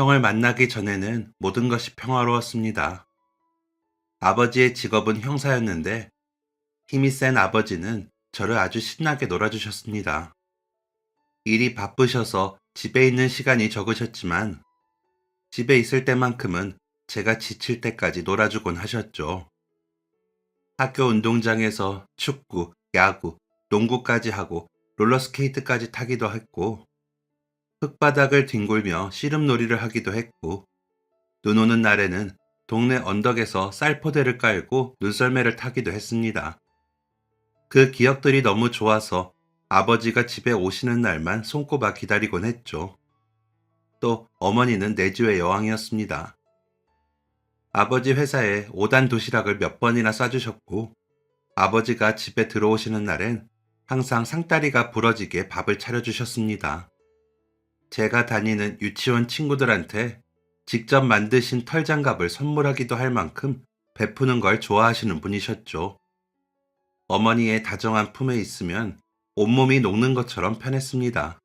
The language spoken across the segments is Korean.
형을 만나기 전에는 모든 것이 평화로웠습니다. 아버지의 직업은 형사였는데 힘이 센 아버지는 저를 아주 신나게 놀아주셨습니다. 일이 바쁘셔서 집에 있는 시간이 적으셨지만 집에 있을 때만큼은 제가 지칠 때까지 놀아주곤 하셨죠. 학교 운동장에서 축구, 야구, 농구까지 하고 롤러스케이트까지 타기도 했고 흙바닥을 뒹굴며 씨름놀이를 하기도 했고 눈 오는 날에는 동네 언덕에서 쌀포대를 깔고 눈썰매를 타기도 했습니다. 그 기억들이 너무 좋아서 아버지가 집에 오시는 날만 손꼽아 기다리곤 했죠. 또 어머니는 내주의 여왕이었습니다. 아버지 회사에 5단 도시락을 몇 번이나 싸주셨고 아버지가 집에 들어오시는 날엔 항상 상다리가 부러지게 밥을 차려주셨습니다. 제가 다니는 유치원 친구들한테 직접 만드신 털장갑을 선물하기도 할 만큼 베푸는 걸 좋아하시는 분이셨죠. 어머니의 다정한 품에 있으면 온몸이 녹는 것처럼 편했습니다.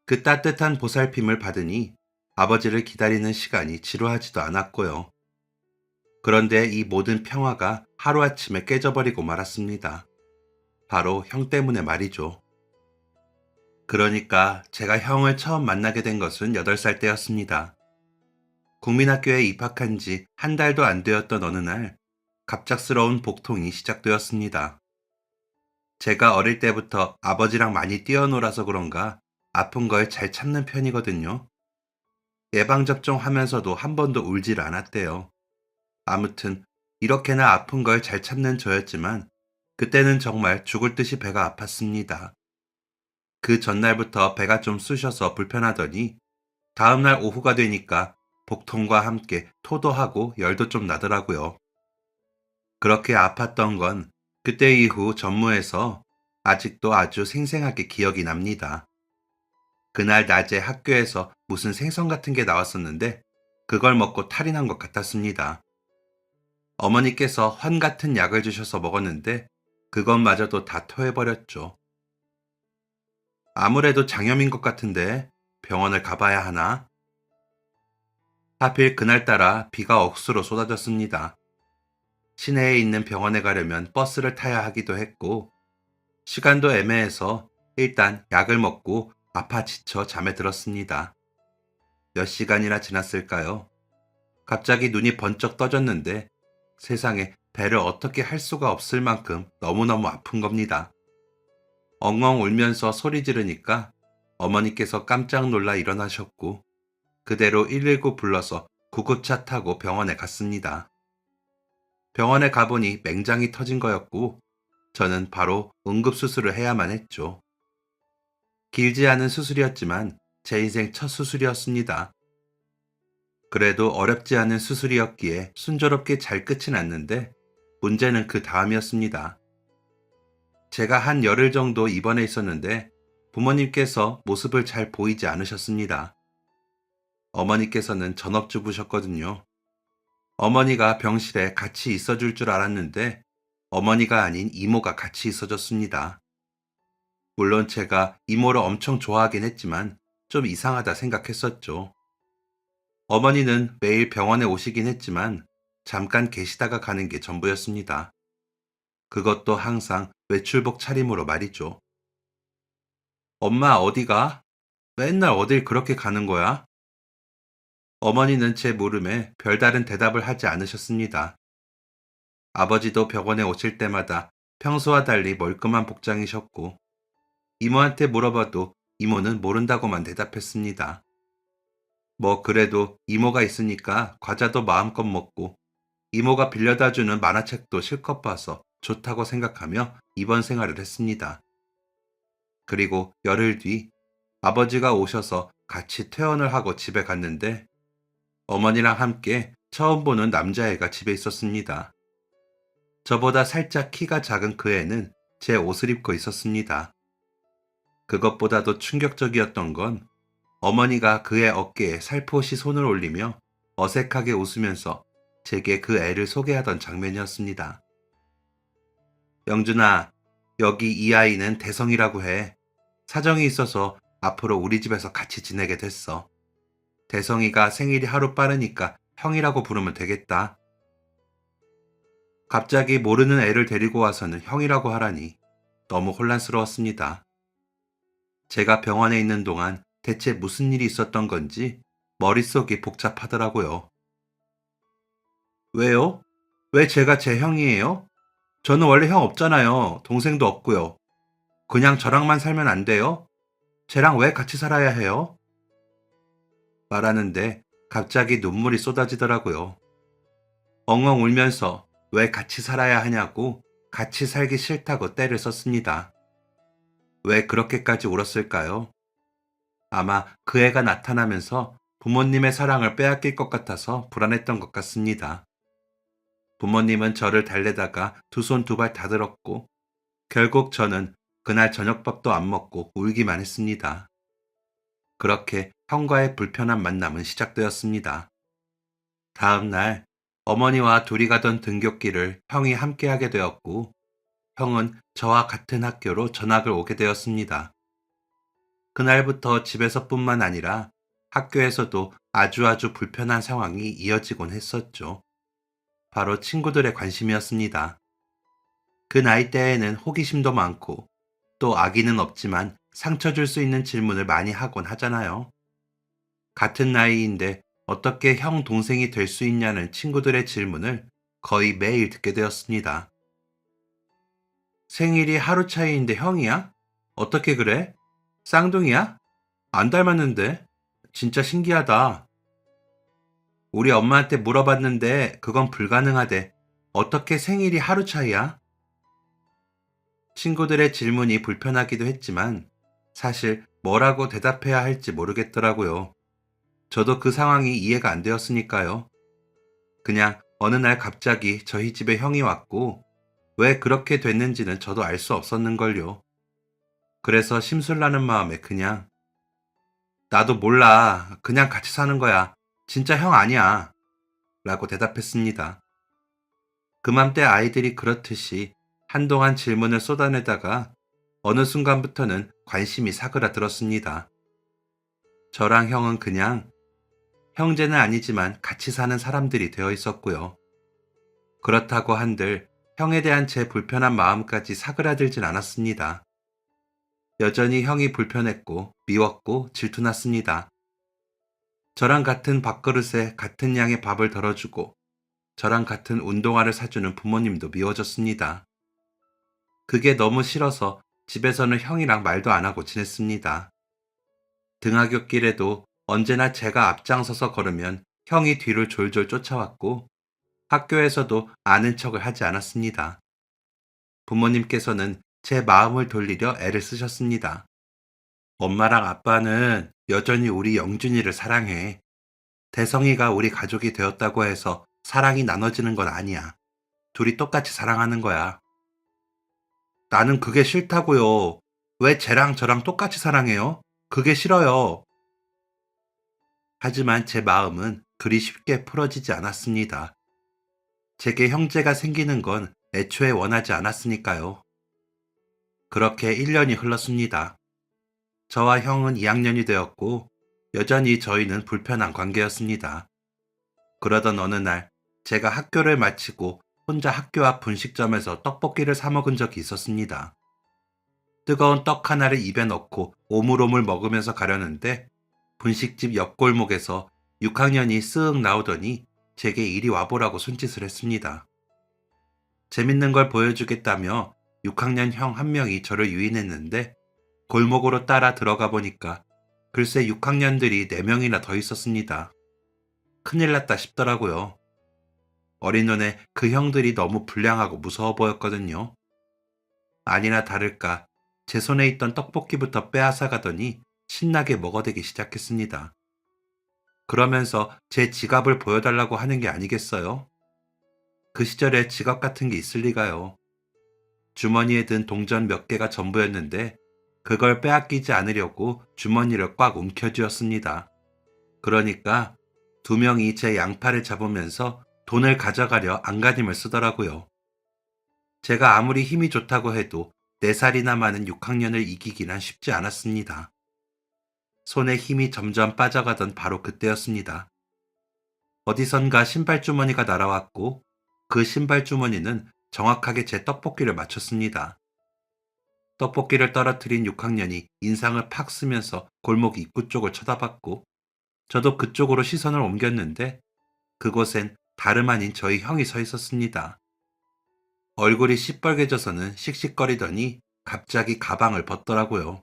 그 따뜻한 보살핌을 받으니 아버지를 기다리는 시간이 지루하지도 않았고요. 그런데 이 모든 평화가 하루아침에 깨져버리고 말았습니다. 바로 형 때문에 말이죠. 그러니까 제가 형을 처음 만나게 된 것은 8살 때였습니다. 국민학교에 입학한 지 한 달도 안 되었던 어느 날 갑작스러운 복통이 시작되었습니다. 제가 어릴 때부터 아버지랑 많이 뛰어놀아서 그런가 아픈 걸 잘 참는 편이거든요. 예방접종 하면서도 한 번도 울질 않았대요. 아무튼 이렇게나 아픈 걸 잘 참는 저였지만 그때는 정말 죽을 듯이 배가 아팠습니다. 그 전날부터 배가 좀 쑤셔서 불편하더니 다음날 오후가 되니까 복통과 함께 토도 하고 열도 좀 나더라고요. 그렇게 아팠던 건 그때 이후 전무해서 아직도 아주 생생하게 기억이 납니다. 그날 낮에 학교에서 무슨 생선 같은 게 나왔었는데 그걸 먹고 탈이 난 것 같았습니다. 어머니께서 환 같은 약을 주셔서 먹었는데 그것마저도 다 토해버렸죠. 아무래도 장염인 것 같은데 병원을 가봐야 하나? 하필 그날따라 비가 억수로 쏟아졌습니다. 시내에 있는 병원에 가려면 버스를 타야 하기도 했고 시간도 애매해서 일단 약을 먹고 아파 지쳐 잠에 들었습니다. 몇 시간이나 지났을까요? 갑자기 눈이 번쩍 떠졌는데 세상에 배를 어떻게 할 수가 없을 만큼 너무너무 아픈 겁니다. 엉엉 울면서 소리 지르니까 어머니께서 깜짝 놀라 일어나셨고 그대로 119 불러서 구급차 타고 병원에 갔습니다. 병원에 가보니 맹장이 터진 거였고 저는 바로 응급수술을 해야만 했죠. 길지 않은 수술이었지만 제 인생 첫 수술이었습니다. 그래도 어렵지 않은 수술이었기에 순조롭게 잘 끝이 났는데 문제는 그 다음이었습니다. 제가 한 열흘 정도 입원해 있었는데 부모님께서 모습을 잘 보이지 않으셨습니다. 어머니께서는 전업주부셨거든요. 어머니가 병실에 같이 있어줄 줄 알았는데 어머니가 아닌 이모가 같이 있어줬습니다. 물론 제가 이모를 엄청 좋아하긴 했지만 좀 이상하다 생각했었죠. 어머니는 매일 병원에 오시긴 했지만 잠깐 계시다가 가는 게 전부였습니다. 그것도 항상 외출복 차림으로 말이죠. 엄마 어디가? 맨날 어딜 그렇게 가는 거야? 어머니는 제 물음에 별다른 대답을 하지 않으셨습니다. 아버지도 병원에 오실 때마다 평소와 달리 멀끔한 복장이셨고 이모한테 물어봐도 이모는 모른다고만 대답했습니다. 뭐 그래도 이모가 있으니까 과자도 마음껏 먹고 이모가 빌려다 주는 만화책도 실컷 봐서 좋다고 생각하며 입원 생활을 했습니다. 그리고 열흘 뒤 아버지가 오셔서 같이 퇴원을 하고 집에 갔는데 어머니랑 함께 처음 보는 남자애가 집에 있었습니다. 저보다 살짝 키가 작은 그 애는 제 옷을 입고 있었습니다. 그것보다도 충격적이었던 건 어머니가 그의 어깨에 살포시 손을 올리며 어색하게 웃으면서 제게 그 애를 소개하던 장면이었습니다. 영준아, 여기 이 아이는 대성이라고 해. 사정이 있어서 앞으로 우리 집에서 같이 지내게 됐어. 대성이가 생일이 하루 빠르니까 형이라고 부르면 되겠다. 갑자기 모르는 애를 데리고 와서는 형이라고 하라니 너무 혼란스러웠습니다. 제가 병원에 있는 동안 대체 무슨 일이 있었던 건지 머릿속이 복잡하더라고요. 왜요? 왜 제가 제 형이에요? 저는 원래 형 없잖아요. 동생도 없고요. 그냥 저랑만 살면 안 돼요? 쟤랑 왜 같이 살아야 해요? 말하는데 갑자기 눈물이 쏟아지더라고요. 엉엉 울면서 왜 같이 살아야 하냐고 같이 살기 싫다고 떼를 썼습니다. 왜 그렇게까지 울었을까요? 아마 그 애가 나타나면서 부모님의 사랑을 빼앗길 것 같아서 불안했던 것 같습니다. 부모님은 저를 달래다가 두 손 두 발 다 들었고 결국 저는 그날 저녁밥도 안 먹고 울기만 했습니다. 그렇게 형과의 불편한 만남은 시작되었습니다. 다음 날 어머니와 둘이 가던 등굣길을 형이 함께하게 되었고 형은 저와 같은 학교로 전학을 오게 되었습니다. 그날부터 집에서뿐만 아니라 학교에서도 아주 불편한 상황이 이어지곤 했었죠. 바로 친구들의 관심이었습니다. 그 나이대에는 호기심도 많고 또 아기는 없지만 상처 줄 수 있는 질문을 많이 하곤 하잖아요. 같은 나이인데 어떻게 형 동생이 될 수 있냐는 친구들의 질문을 거의 매일 듣게 되었습니다. 생일이 하루 차이인데 형이야? 어떻게 그래? 쌍둥이야? 안 닮았는데? 진짜 신기하다. 우리 엄마한테 물어봤는데 그건 불가능하대. 어떻게 생일이 하루 차이야? 친구들의 질문이 불편하기도 했지만 사실 뭐라고 대답해야 할지 모르겠더라고요. 저도 그 상황이 이해가 안 되었으니까요. 그냥 어느 날 갑자기 저희 집에 형이 왔고 왜 그렇게 됐는지는 저도 알 수 없었는걸요. 그래서 심술나는 마음에 그냥 나도 몰라. 그냥 같이 사는 거야. 진짜 형 아니야. 라고 대답했습니다. 그맘때 아이들이 그렇듯이 한동안 질문을 쏟아내다가 어느 순간부터는 관심이 사그라들었습니다. 저랑 형은 그냥 형제는 아니지만 같이 사는 사람들이 되어 있었고요. 그렇다고 한들 형에 대한 제 불편한 마음까지 사그라들진 않았습니다. 여전히 형이 불편했고 미웠고 질투났습니다. 저랑 같은 밥그릇에 같은 양의 밥을 덜어주고 저랑 같은 운동화를 사주는 부모님도 미워졌습니다. 그게 너무 싫어서 집에서는 형이랑 말도 안 하고 지냈습니다. 등하굣길에도 언제나 제가 앞장서서 걸으면 형이 뒤를 졸졸 쫓아왔고 학교에서도 아는 척을 하지 않았습니다. 부모님께서는 제 마음을 돌리려 애를 쓰셨습니다. 엄마랑 아빠는 여전히 우리 영준이를 사랑해. 대성이가 우리 가족이 되었다고 해서 사랑이 나눠지는 건 아니야. 둘이 똑같이 사랑하는 거야. 나는 그게 싫다고요. 왜 쟤랑 저랑 똑같이 사랑해요? 그게 싫어요. 하지만 제 마음은 그리 쉽게 풀어지지 않았습니다. 제게 형제가 생기는 건 애초에 원하지 않았으니까요. 그렇게 1년이 흘렀습니다. 저와 형은 2학년이 되었고 여전히 저희는 불편한 관계였습니다. 그러던 어느 날 제가 학교를 마치고 혼자 학교 앞 분식점에서 떡볶이를 사 먹은 적이 있었습니다. 뜨거운 떡 하나를 입에 넣고 오물오물 먹으면서 가려는데 분식집 옆 골목에서 6학년이 쓱 나오더니 제게 이리 와보라고 손짓을 했습니다. 재밌는 걸 보여주겠다며 6학년 형 한 명이 저를 유인했는데 골목으로 따라 들어가 보니까 글쎄 6학년들이 4명이나 더 있었습니다. 큰일 났다 싶더라고요. 어린 눈에 그 형들이 너무 불량하고 무서워 보였거든요. 아니나 다를까 제 손에 있던 떡볶이부터 빼앗아 가더니 신나게 먹어대기 시작했습니다. 그러면서 제 지갑을 보여달라고 하는 게 아니겠어요? 그 시절에 지갑 같은 게 있을 리가요. 주머니에 든 동전 몇 개가 전부였는데 그걸 빼앗기지 않으려고 주머니를 꽉 움켜쥐었습니다. 그러니까 2명이 제 양팔을 잡으면서 돈을 가져가려 안간힘을 쓰더라고요. 제가 아무리 힘이 좋다고 해도 4살이나 많은 6학년을 이기기란 쉽지 않았습니다. 손에 힘이 점점 빠져가던 바로 그때였습니다. 어디선가 신발 주머니가 날아왔고 그 신발 주머니는 정확하게 제 떡볶이를 맞췄습니다. 떡볶이를 떨어뜨린 6학년이 인상을 팍 쓰면서 골목 입구 쪽을 쳐다봤고 저도 그쪽으로 시선을 옮겼는데 그곳엔 다름 아닌 저희 형이 서 있었습니다. 얼굴이 시뻘개져서는 씩씩거리더니 갑자기 가방을 벗더라고요.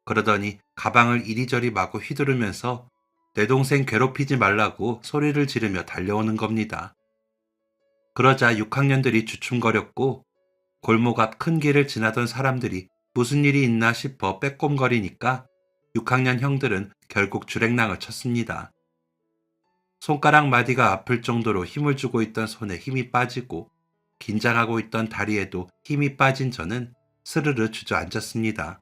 그러더니 가방을 이리저리 마구 휘두르면서 내 동생 괴롭히지 말라고 소리를 지르며 달려오는 겁니다. 그러자 6학년들이 주춤거렸고 골목 앞 큰 길을 지나던 사람들이 무슨 일이 있나 싶어 빼꼼거리니까 6학년 형들은 결국 주랭랑을 쳤습니다. 손가락 마디가 아플 정도로 힘을 주고 있던 손에 힘이 빠지고 긴장하고 있던 다리에도 힘이 빠진 저는 스르르 주저앉았습니다.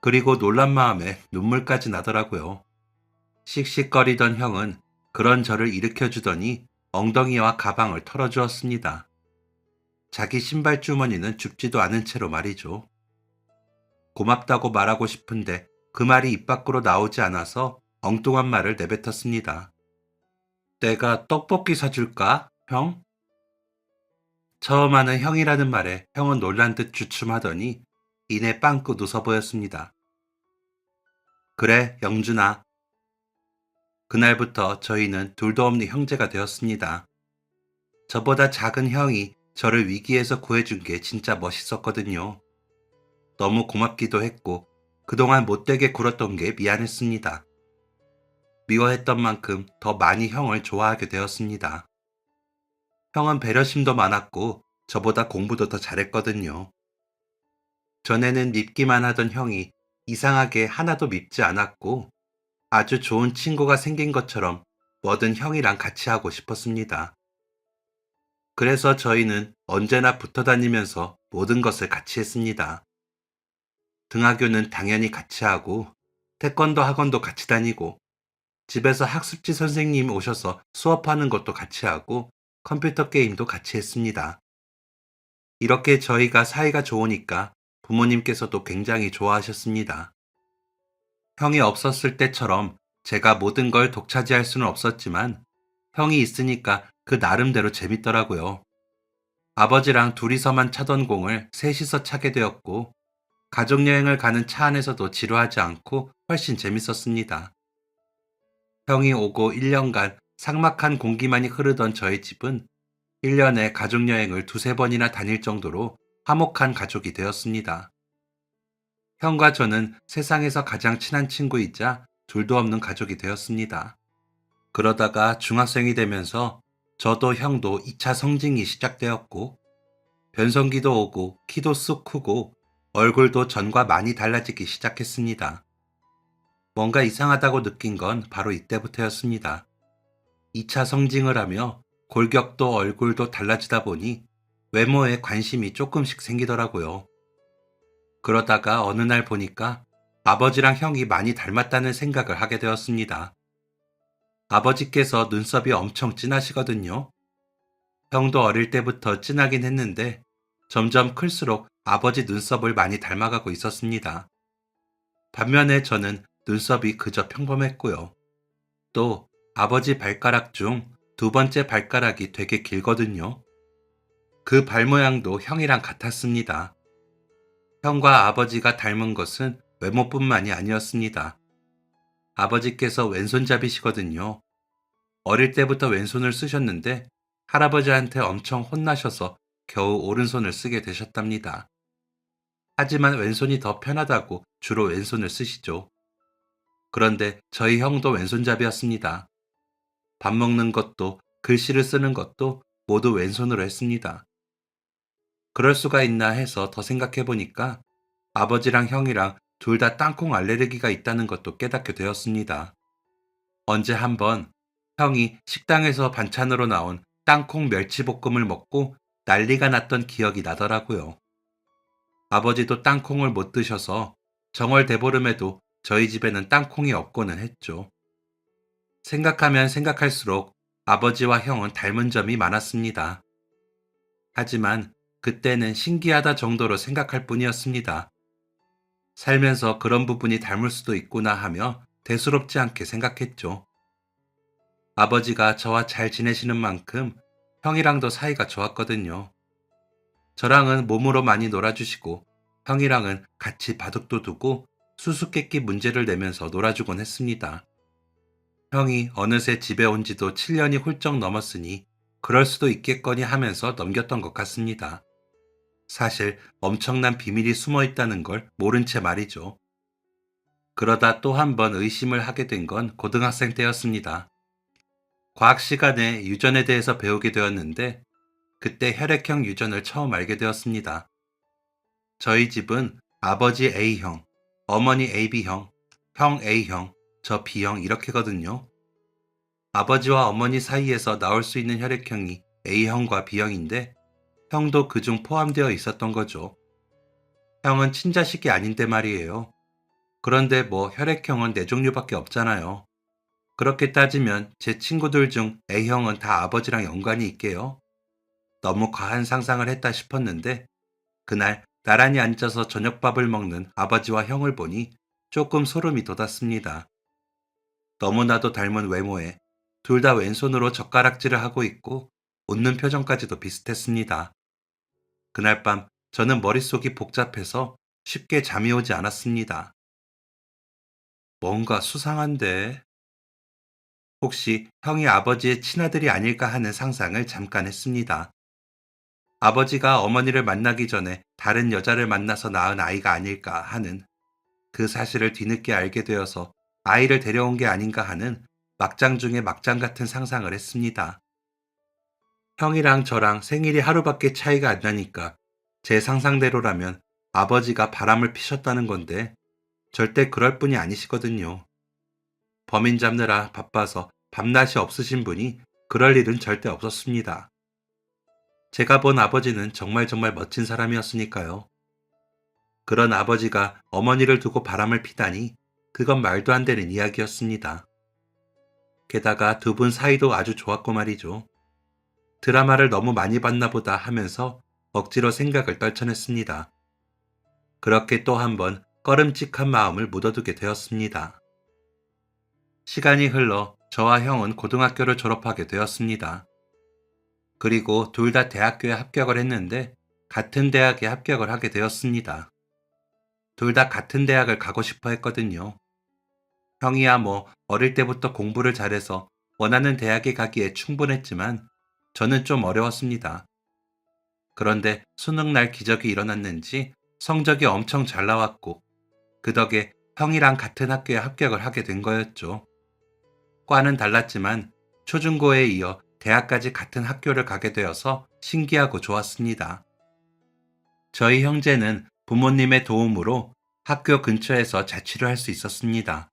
그리고 놀란 마음에 눈물까지 나더라고요. 씩씩거리던 형은 그런 저를 일으켜주더니 엉덩이와 가방을 털어주었습니다. 자기 신발 주머니는 줍지도 않은 채로 말이죠. 고맙다고 말하고 싶은데 그 말이 입 밖으로 나오지 않아서 엉뚱한 말을 내뱉었습니다. 내가 떡볶이 사줄까, 형? 처음 하는 형이라는 말에 형은 놀란 듯 주춤하더니 이내 빵긋 웃어 보였습니다. 그래, 영준아. 그날부터 저희는 둘도 없는 형제가 되었습니다. 저보다 작은 형이 저를 위기에서 구해준 게 진짜 멋있었거든요. 너무 고맙기도 했고 그동안 못되게 굴었던 게 미안했습니다. 미워했던 만큼 더 많이 형을 좋아하게 되었습니다. 형은 배려심도 많았고 저보다 공부도 더 잘했거든요. 전에는 밉기만 하던 형이 이상하게 하나도 밉지 않았고 아주 좋은 친구가 생긴 것처럼 뭐든 형이랑 같이 하고 싶었습니다. 그래서 저희는 언제나 붙어 다니면서 모든 것을 같이 했습니다. 등하교는 당연히 같이 하고 태권도 학원도 같이 다니고 집에서 학습지 선생님 오셔서 수업하는 것도 같이 하고 컴퓨터 게임도 같이 했습니다. 이렇게 저희가 사이가 좋으니까 부모님께서도 굉장히 좋아하셨습니다. 형이 없었을 때처럼 제가 모든 걸 독차지할 수는 없었지만 형이 있으니까 그 나름대로 재밌더라고요. 아버지랑 둘이서만 차던 공을 셋이서 차게 되었고 가족여행을 가는 차 안에서도 지루하지 않고 훨씬 재밌었습니다. 형이 오고 1년간 삭막한 공기만이 흐르던 저희 집은 1년에 가족여행을 두세 번이나 다닐 정도로 화목한 가족이 되었습니다. 형과 저는 세상에서 가장 친한 친구이자 둘도 없는 가족이 되었습니다. 그러다가 중학생이 되면서 저도 형도 2차 성징이 시작되었고 변성기도 오고 키도 쑥 크고 얼굴도 전과 많이 달라지기 시작했습니다. 뭔가 이상하다고 느낀 건 바로 이때부터였습니다. 2차 성징을 하며 골격도 얼굴도 달라지다 보니 외모에 관심이 조금씩 생기더라고요. 그러다가 어느 날 보니까 아버지랑 형이 많이 닮았다는 생각을 하게 되었습니다. 아버지께서 눈썹이 엄청 진하시거든요. 형도 어릴 때부터 진하긴 했는데 점점 클수록 아버지 눈썹을 많이 닮아가고 있었습니다. 반면에 저는 눈썹이 그저 평범했고요. 또 아버지 발가락 중 두 번째 발가락이 되게 길거든요. 그 발 모양도 형이랑 같았습니다. 형과 아버지가 닮은 것은 외모뿐만이 아니었습니다. 아버지께서 왼손잡이시거든요. 어릴 때부터 왼손을 쓰셨는데 할아버지한테 엄청 혼나셔서 겨우 오른손을 쓰게 되셨답니다. 하지만 왼손이 더 편하다고 주로 왼손을 쓰시죠. 그런데 저희 형도 왼손잡이였습니다. 밥 먹는 것도 글씨를 쓰는 것도 모두 왼손으로 했습니다. 그럴 수가 있나 해서 더 생각해 보니까 아버지랑 형이랑 둘 다 땅콩 알레르기가 있다는 것도 깨닫게 되었습니다. 언제 한번 형이 식당에서 반찬으로 나온 땅콩 멸치볶음을 먹고 난리가 났던 기억이 나더라고요. 아버지도 땅콩을 못 드셔서 정월대보름에도 저희 집에는 땅콩이 없고는 했죠. 생각하면 생각할수록 아버지와 형은 닮은 점이 많았습니다. 하지만 그때는 신기하다 정도로 생각할 뿐이었습니다. 살면서 그런 부분이 닮을 수도 있구나 하며 대수롭지 않게 생각했죠. 아버지가 저와 잘 지내시는 만큼 형이랑도 사이가 좋았거든요. 저랑은 몸으로 많이 놀아주시고 형이랑은 같이 바둑도 두고 수수께끼 문제를 내면서 놀아주곤 했습니다. 형이 어느새 집에 온 지도 7년이 훌쩍 넘었으니 그럴 수도 있겠거니 하면서 넘겼던 것 같습니다. 사실 엄청난 비밀이 숨어 있다는 걸 모른 채 말이죠. 그러다 또 한 번 의심을 하게 된 건 고등학생 때였습니다. 과학 시간에 유전에 대해서 배우게 되었는데 그때 혈액형 유전을 처음 알게 되었습니다. 저희 집은 아버지 A형, 어머니 AB형, 형 A형, 저 B형 이렇게거든요. 아버지와 어머니 사이에서 나올 수 있는 혈액형이 A형과 B형인데 형도 그중 포함되어 있었던 거죠. 형은 친자식이 아닌데 말이에요. 그런데 뭐 혈액형은 네 종류밖에 없잖아요. 그렇게 따지면 제 친구들 중 A형은 다 아버지랑 연관이 있게요. 너무 과한 상상을 했다 싶었는데 그날 나란히 앉아서 저녁밥을 먹는 아버지와 형을 보니 조금 소름이 돋았습니다. 너무나도 닮은 외모에 둘 다 왼손으로 젓가락질을 하고 있고 웃는 표정까지도 비슷했습니다. 그날 밤 저는 머릿속이 복잡해서 쉽게 잠이 오지 않았습니다. 뭔가 수상한데 혹시 형이 아버지의 친아들이 아닐까 하는 상상을 잠깐 했습니다. 아버지가 어머니를 만나기 전에 다른 여자를 만나서 낳은 아이가 아닐까 하는 그 사실을 뒤늦게 알게 되어서 아이를 데려온 게 아닌가 하는 막장 중에 막장 같은 상상을 했습니다. 형이랑 저랑 생일이 하루밖에 차이가 안 나니까 제 상상대로라면 아버지가 바람을 피셨다는 건데 절대 그럴 분이 아니시거든요. 범인 잡느라 바빠서 밤낮이 없으신 분이 그럴 일은 절대 없었습니다. 제가 본 아버지는 정말 정말 멋진 사람이었으니까요. 그런 아버지가 어머니를 두고 바람을 피다니 그건 말도 안 되는 이야기였습니다. 게다가 두 분 사이도 아주 좋았고 말이죠. 드라마를 너무 많이 봤나 보다 하면서 억지로 생각을 떨쳐냈습니다. 그렇게 또 한 번 꺼름칙한 마음을 묻어두게 되었습니다. 시간이 흘러 저와 형은 고등학교를 졸업하게 되었습니다. 그리고 둘 다 대학교에 합격을 했는데 같은 대학에 합격을 하게 되었습니다. 둘 다 같은 대학을 가고 싶어 했거든요. 형이야 뭐 어릴 때부터 공부를 잘해서 원하는 대학에 가기에 충분했지만 저는 좀 어려웠습니다. 그런데 수능날 기적이 일어났는지 성적이 엄청 잘 나왔고 그 덕에 형이랑 같은 학교에 합격을 하게 된 거였죠. 과는 달랐지만 초중고에 이어 대학까지 같은 학교를 가게 되어서 신기하고 좋았습니다. 저희 형제는 부모님의 도움으로 학교 근처에서 자취를 할 수 있었습니다.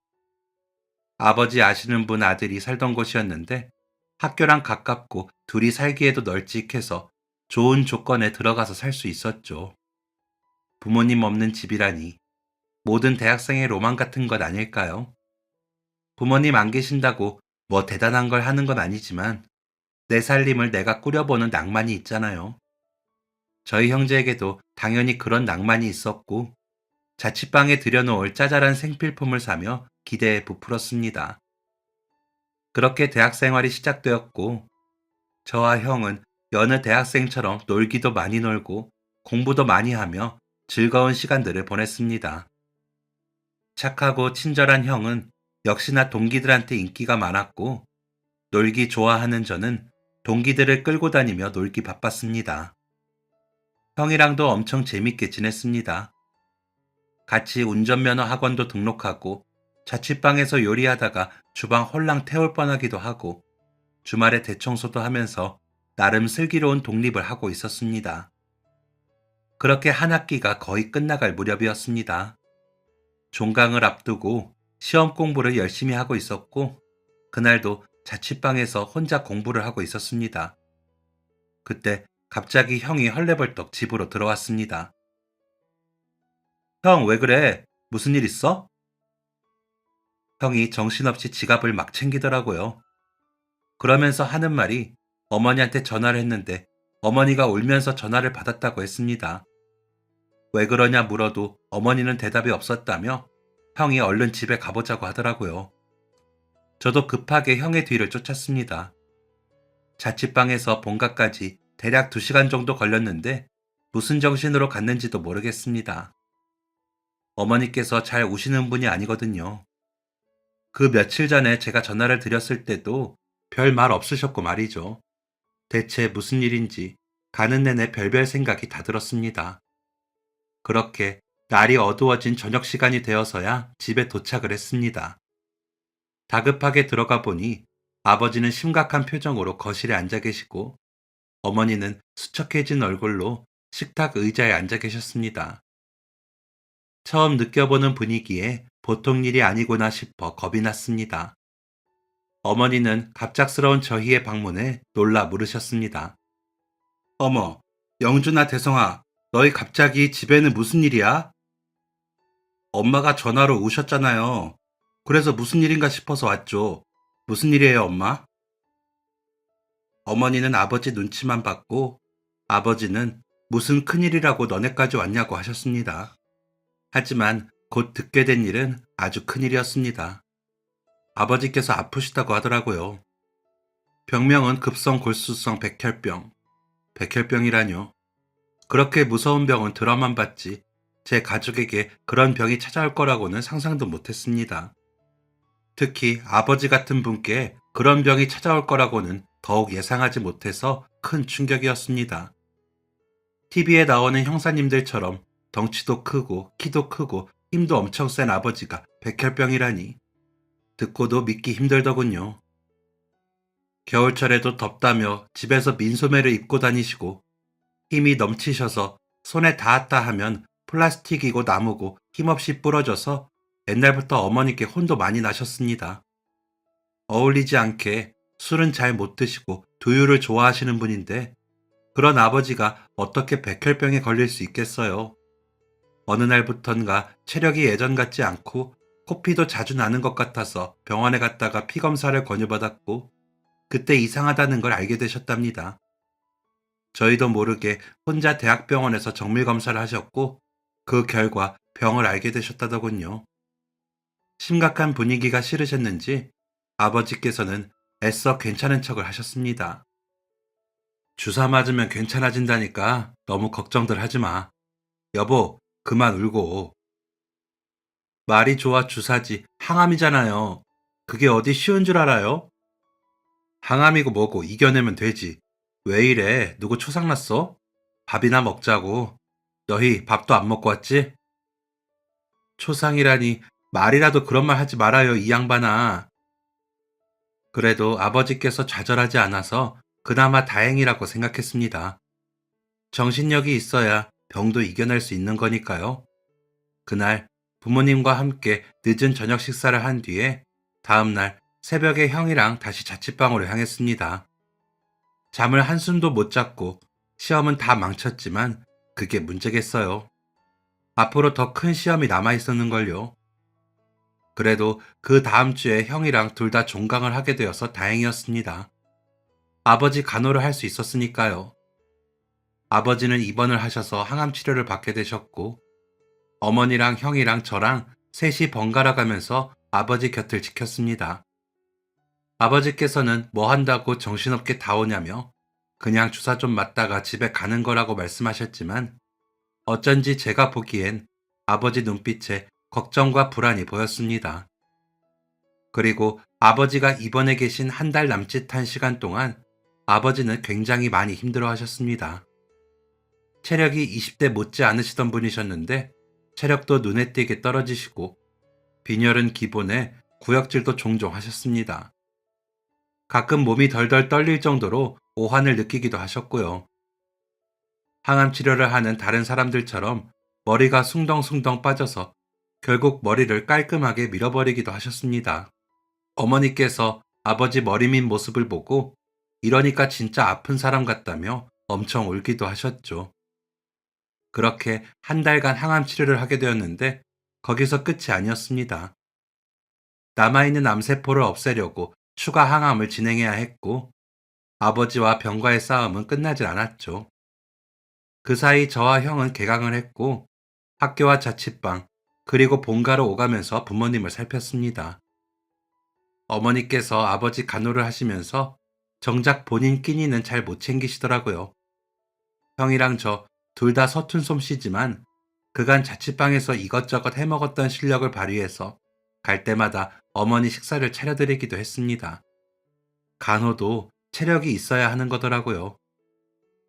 아버지 아시는 분 아들이 살던 곳이었는데 학교랑 가깝고 둘이 살기에도 널찍해서 좋은 조건에 들어가서 살 수 있었죠. 부모님 없는 집이라니 모든 대학생의 로망 같은 것 아닐까요? 부모님 안 계신다고 뭐 대단한 걸 하는 건 아니지만 내 살림을 내가 꾸려보는 낭만이 있잖아요. 저희 형제에게도 당연히 그런 낭만이 있었고 자취방에 들여놓을 짜잘한 생필품을 사며 기대에 부풀었습니다. 그렇게 대학 생활이 시작되었고 저와 형은 여느 대학생처럼 놀기도 많이 놀고 공부도 많이 하며 즐거운 시간들을 보냈습니다. 착하고 친절한 형은 역시나 동기들한테 인기가 많았고 놀기 좋아하는 저는 동기들을 끌고 다니며 놀기 바빴습니다. 형이랑도 엄청 재밌게 지냈습니다. 같이 운전면허 학원도 등록하고 자취방에서 요리하다가 주방 홀랑 태울 뻔하기도 하고 주말에 대청소도 하면서 나름 슬기로운 독립을 하고 있었습니다. 그렇게 한 학기가 거의 끝나갈 무렵이었습니다. 종강을 앞두고 시험 공부를 열심히 하고 있었고 그날도 자취방에서 혼자 공부를 하고 있었습니다. 그때 갑자기 형이 헐레벌떡 집으로 들어왔습니다. 형, 왜 그래? 무슨 일 있어? 형이 정신없이 지갑을 막 챙기더라고요. 그러면서 하는 말이 어머니한테 전화를 했는데 어머니가 울면서 전화를 받았다고 했습니다. 왜 그러냐 물어도 어머니는 대답이 없었다며 형이 얼른 집에 가보자고 하더라고요. 저도 급하게 형의 뒤를 쫓았습니다. 자취방에서 본가까지 대략 2시간 정도 걸렸는데 무슨 정신으로 갔는지도 모르겠습니다. 어머니께서 잘 우시는 분이 아니거든요. 그 며칠 전에 제가 전화를 드렸을 때도 별 말 없으셨고 말이죠. 대체 무슨 일인지 가는 내내 별별 생각이 다 들었습니다. 그렇게 날이 어두워진 저녁 시간이 되어서야 집에 도착을 했습니다. 다급하게 들어가 보니 아버지는 심각한 표정으로 거실에 앉아 계시고 어머니는 수척해진 얼굴로 식탁 의자에 앉아 계셨습니다. 처음 느껴보는 분위기에 보통 일이 아니구나 싶어 겁이 났습니다. 어머니는 갑작스러운 저희의 방문에 놀라 물으셨습니다. 어머, 영준아, 대성아, 너희 갑자기 집에는 무슨 일이야? 엄마가 전화로 오셨잖아요. 그래서 무슨 일인가 싶어서 왔죠. 무슨 일이에요, 엄마? 어머니는 아버지 눈치만 봤고, 아버지는 무슨 큰일이라고 너네까지 왔냐고 하셨습니다. 하지만 곧 듣게 된 일은 아주 큰일이었습니다. 아버지께서 아프시다고 하더라고요. 병명은 급성 골수성 백혈병. 백혈병이라뇨. 그렇게 무서운 병은 드라마만 봤지 제 가족에게 그런 병이 찾아올 거라고는 상상도 못했습니다. 특히 아버지 같은 분께 그런 병이 찾아올 거라고는 더욱 예상하지 못해서 큰 충격이었습니다. TV에 나오는 형사님들처럼 덩치도 크고 키도 크고 힘도 엄청 센 아버지가 백혈병이라니 듣고도 믿기 힘들더군요. 겨울철에도 덥다며 집에서 민소매를 입고 다니시고 힘이 넘치셔서 손에 닿았다 하면 플라스틱이고 나무고 힘없이 부러져서 옛날부터 어머니께 혼도 많이 나셨습니다. 어울리지 않게 술은 잘 못 드시고 두유를 좋아하시는 분인데 그런 아버지가 어떻게 백혈병에 걸릴 수 있겠어요. 어느 날부턴가 체력이 예전 같지 않고 코피도 자주 나는 것 같아서 병원에 갔다가 피 검사를 권유받았고 그때 이상하다는 걸 알게 되셨답니다. 저희도 모르게 혼자 대학병원에서 정밀 검사를 하셨고 그 결과 병을 알게 되셨다더군요. 심각한 분위기가 싫으셨는지 아버지께서는 애써 괜찮은 척을 하셨습니다. 주사 맞으면 괜찮아진다니까 너무 걱정들 하지 마. 여보, 그만 울고. 말이 좋아 주사지 항암이잖아요. 그게 어디 쉬운 줄 알아요? 항암이고 뭐고 이겨내면 되지. 왜 이래? 누구 초상났어? 밥이나 먹자고. 너희 밥도 안 먹고 왔지? 초상이라니 말이라도 그런 말 하지 말아요, 이 양반아. 그래도 아버지께서 좌절하지 않아서 그나마 다행이라고 생각했습니다. 정신력이 있어야 병도 이겨낼 수 있는 거니까요. 그날 부모님과 함께 늦은 저녁 식사를 한 뒤에 다음날 새벽에 형이랑 다시 자취방으로 향했습니다. 잠을 한숨도 못 잤고 시험은 다 망쳤지만 그게 문제겠어요. 앞으로 더 큰 시험이 남아 있었는걸요. 그래도 그 다음 주에 형이랑 둘 다 종강을 하게 되어서 다행이었습니다. 아버지 간호를 할 수 있었으니까요. 아버지는 입원을 하셔서 항암 치료를 받게 되셨고 어머니랑 형이랑 저랑 셋이 번갈아 가면서 아버지 곁을 지켰습니다. 아버지께서는 뭐 한다고 정신없게 다 오냐며 그냥 주사 좀 맞다가 집에 가는 거라고 말씀하셨지만 어쩐지 제가 보기엔 아버지 눈빛에 걱정과 불안이 보였습니다. 그리고 아버지가 입원해 계신 한 달 남짓한 시간 동안 아버지는 굉장히 많이 힘들어 하셨습니다. 체력이 20대 못지 않으시던 분이셨는데 체력도 눈에 띄게 떨어지시고 빈혈은 기본에 구역질도 종종 하셨습니다. 가끔 몸이 덜덜 떨릴 정도로 오한을 느끼기도 하셨고요. 항암 치료를 하는 다른 사람들처럼 머리가 숭덩숭덩 빠져서 결국 머리를 깔끔하게 밀어버리기도 하셨습니다. 어머니께서 아버지 머리 민 모습을 보고 이러니까 진짜 아픈 사람 같다며 엄청 울기도 하셨죠. 그렇게 한 달간 항암 치료를 하게 되었는데 거기서 끝이 아니었습니다. 남아있는 암세포를 없애려고 추가 항암을 진행해야 했고 아버지와 병과의 싸움은 끝나질 않았죠. 그 사이 저와 형은 개강을 했고 학교와 자취방, 그리고 본가로 오가면서 부모님을 살폈습니다. 어머니께서 아버지 간호를 하시면서 정작 본인 끼니는 잘 못 챙기시더라고요. 형이랑 저 둘 다 서툰 솜씨지만 그간 자취방에서 이것저것 해먹었던 실력을 발휘해서 갈 때마다 어머니 식사를 차려드리기도 했습니다. 간호도 체력이 있어야 하는 거더라고요.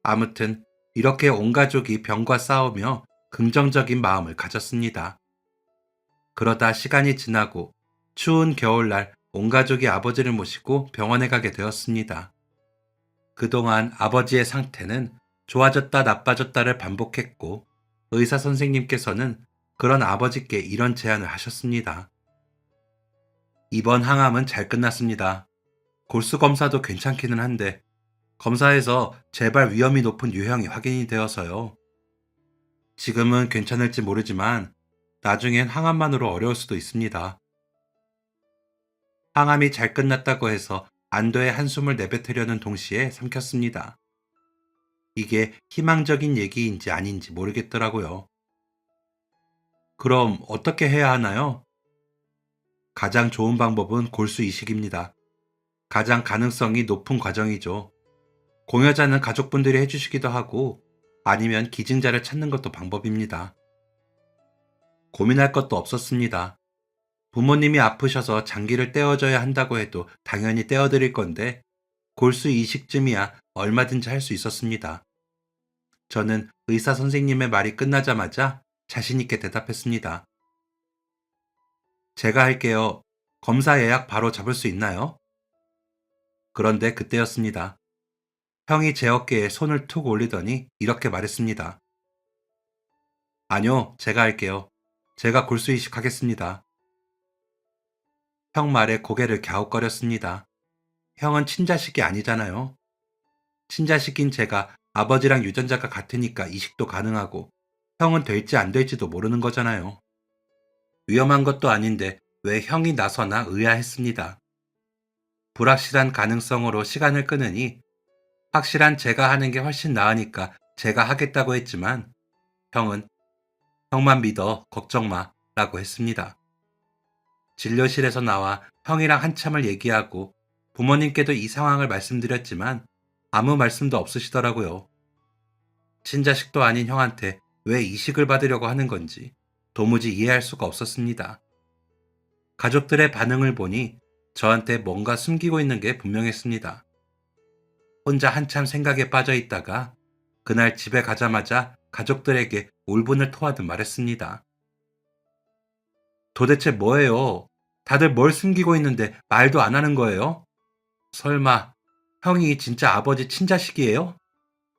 아무튼 이렇게 온 가족이 병과 싸우며 긍정적인 마음을 가졌습니다. 그러다 시간이 지나고 추운 겨울날 온 가족이 아버지를 모시고 병원에 가게 되었습니다. 그동안 아버지의 상태는 좋아졌다 나빠졌다를 반복했고 의사 선생님께서는 그런 아버지께 이런 제안을 하셨습니다. 이번 항암은 잘 끝났습니다. 골수 검사도 괜찮기는 한데 검사에서 재발 위험이 높은 유형이 확인이 되어서요. 지금은 괜찮을지 모르지만 나중엔 항암만으로 어려울 수도 있습니다. 항암이 잘 끝났다고 해서 안도의 한숨을 내뱉으려는 동시에 삼켰습니다. 이게 희망적인 얘기인지 아닌지 모르겠더라고요. 그럼 어떻게 해야 하나요? 가장 좋은 방법은 골수 이식입니다. 가장 가능성이 높은 과정이죠. 공여자는 가족분들이 해주시기도 하고 아니면 기증자를 찾는 것도 방법입니다. 고민할 것도 없었습니다. 부모님이 아프셔서 장기를 떼어줘야 한다고 해도 당연히 떼어드릴 건데 골수 이식쯤이야 얼마든지 할 수 있었습니다. 저는 의사 선생님의 말이 끝나자마자 자신있게 대답했습니다. 제가 할게요. 검사 예약 바로 잡을 수 있나요? 그런데 그때였습니다. 형이 제 어깨에 손을 툭 올리더니 이렇게 말했습니다. 아니요, 제가 할게요. 제가 골수 이식하겠습니다. 형 말에 고개를 갸웃거렸습니다. 형은 친자식이 아니잖아요. 친자식인 제가 아버지랑 유전자가 같으니까 이식도 가능하고 형은 될지 안 될지도 모르는 거잖아요. 위험한 것도 아닌데 왜 형이 나서나 의아했습니다. 불확실한 가능성으로 시간을 끄느니 확실한 제가 하는 게 훨씬 나으니까 제가 하겠다고 했지만 형은 형만 믿어 걱정 마 라고 했습니다. 진료실에서 나와 형이랑 한참을 얘기하고 부모님께도 이 상황을 말씀드렸지만 아무 말씀도 없으시더라고요. 친자식도 아닌 형한테 왜 이식을 받으려고 하는 건지 도무지 이해할 수가 없었습니다. 가족들의 반응을 보니 저한테 뭔가 숨기고 있는 게 분명했습니다. 혼자 한참 생각에 빠져 있다가 그날 집에 가자마자 가족들에게 울분을 토하듯 말했습니다. 도대체 뭐예요? 다들 뭘 숨기고 있는데 말도 안 하는 거예요? 설마 형이 진짜 아버지 친자식이에요?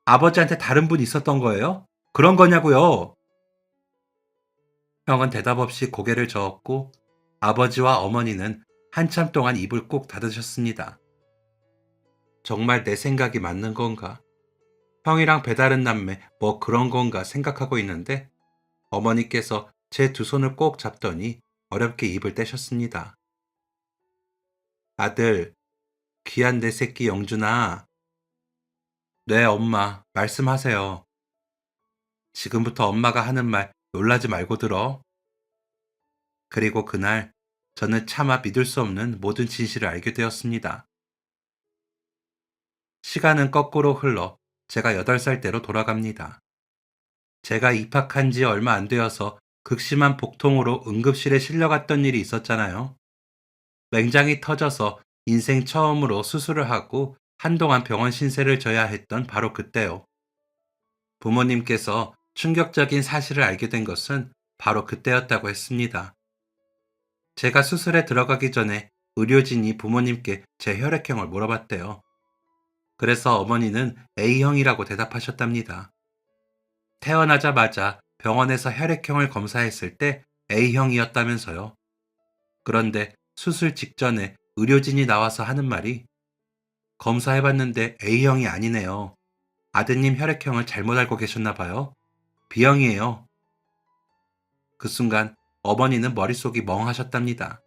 아버지한테 다른 분 있었던 거예요? 그런 거냐고요? 형은 대답 없이 고개를 저었고 아버지와 어머니는 한참 동안 입을 꾹 닫으셨습니다. 정말 내 생각이 맞는 건가? 형이랑 배다른 남매 뭐 그런 건가 생각하고 있는데 어머니께서 제 두 손을 꼭 잡더니 어렵게 입을 떼셨습니다. 아들, 귀한 내 새끼 영준아. 네, 엄마, 말씀하세요. 지금부터 엄마가 하는 말 놀라지 말고 들어. 그리고 그날 저는 차마 믿을 수 없는 모든 진실을 알게 되었습니다. 시간은 거꾸로 흘러 제가 8살 때로 돌아갑니다. 제가 입학한 지 얼마 안 되어서 극심한 복통으로 응급실에 실려갔던 일이 있었잖아요. 맹장이 터져서 인생 처음으로 수술을 하고 한동안 병원 신세를 져야 했던 바로 그때요. 부모님께서 충격적인 사실을 알게 된 것은 바로 그때였다고 했습니다. 제가 수술에 들어가기 전에 의료진이 부모님께 제 혈액형을 물어봤대요. 그래서 어머니는 A형이라고 대답하셨답니다. 태어나자마자 병원에서 혈액형을 검사했을 때 A형이었다면서요. 그런데 수술 직전에 의료진이 나와서 하는 말이 검사해봤는데 A형이 아니네요. 아드님 혈액형을 잘못 알고 계셨나 봐요. B형이에요. 그 순간 어머니는 머릿속이 멍하셨답니다.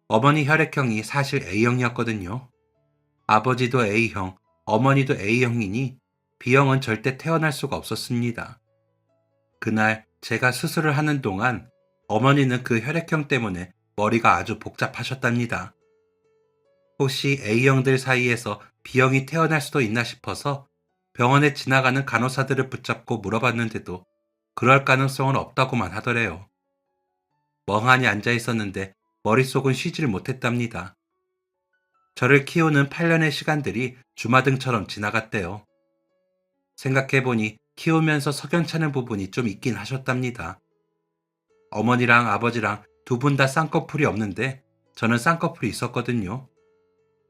어머니 혈액형이 사실 A형이었거든요. 아버지도 A형, 어머니도 A형이니 B형은 절대 태어날 수가 없었습니다. 그날 제가 수술을 하는 동안 어머니는 그 혈액형 때문에 머리가 아주 복잡하셨답니다. 혹시 A형들 사이에서 B형이 태어날 수도 있나 싶어서 병원에 지나가는 간호사들을 붙잡고 물어봤는데도 그럴 가능성은 없다고만 하더래요. 멍하니 앉아 있었는데 머릿속은 쉬질 못했답니다. 저를 키우는 8년의 시간들이 주마등처럼 지나갔대요. 생각해보니 키우면서 석연찮은 부분이 좀 있긴 하셨답니다. 어머니랑 아버지랑 두 분 다 쌍꺼풀이 없는데 저는 쌍꺼풀이 있었거든요.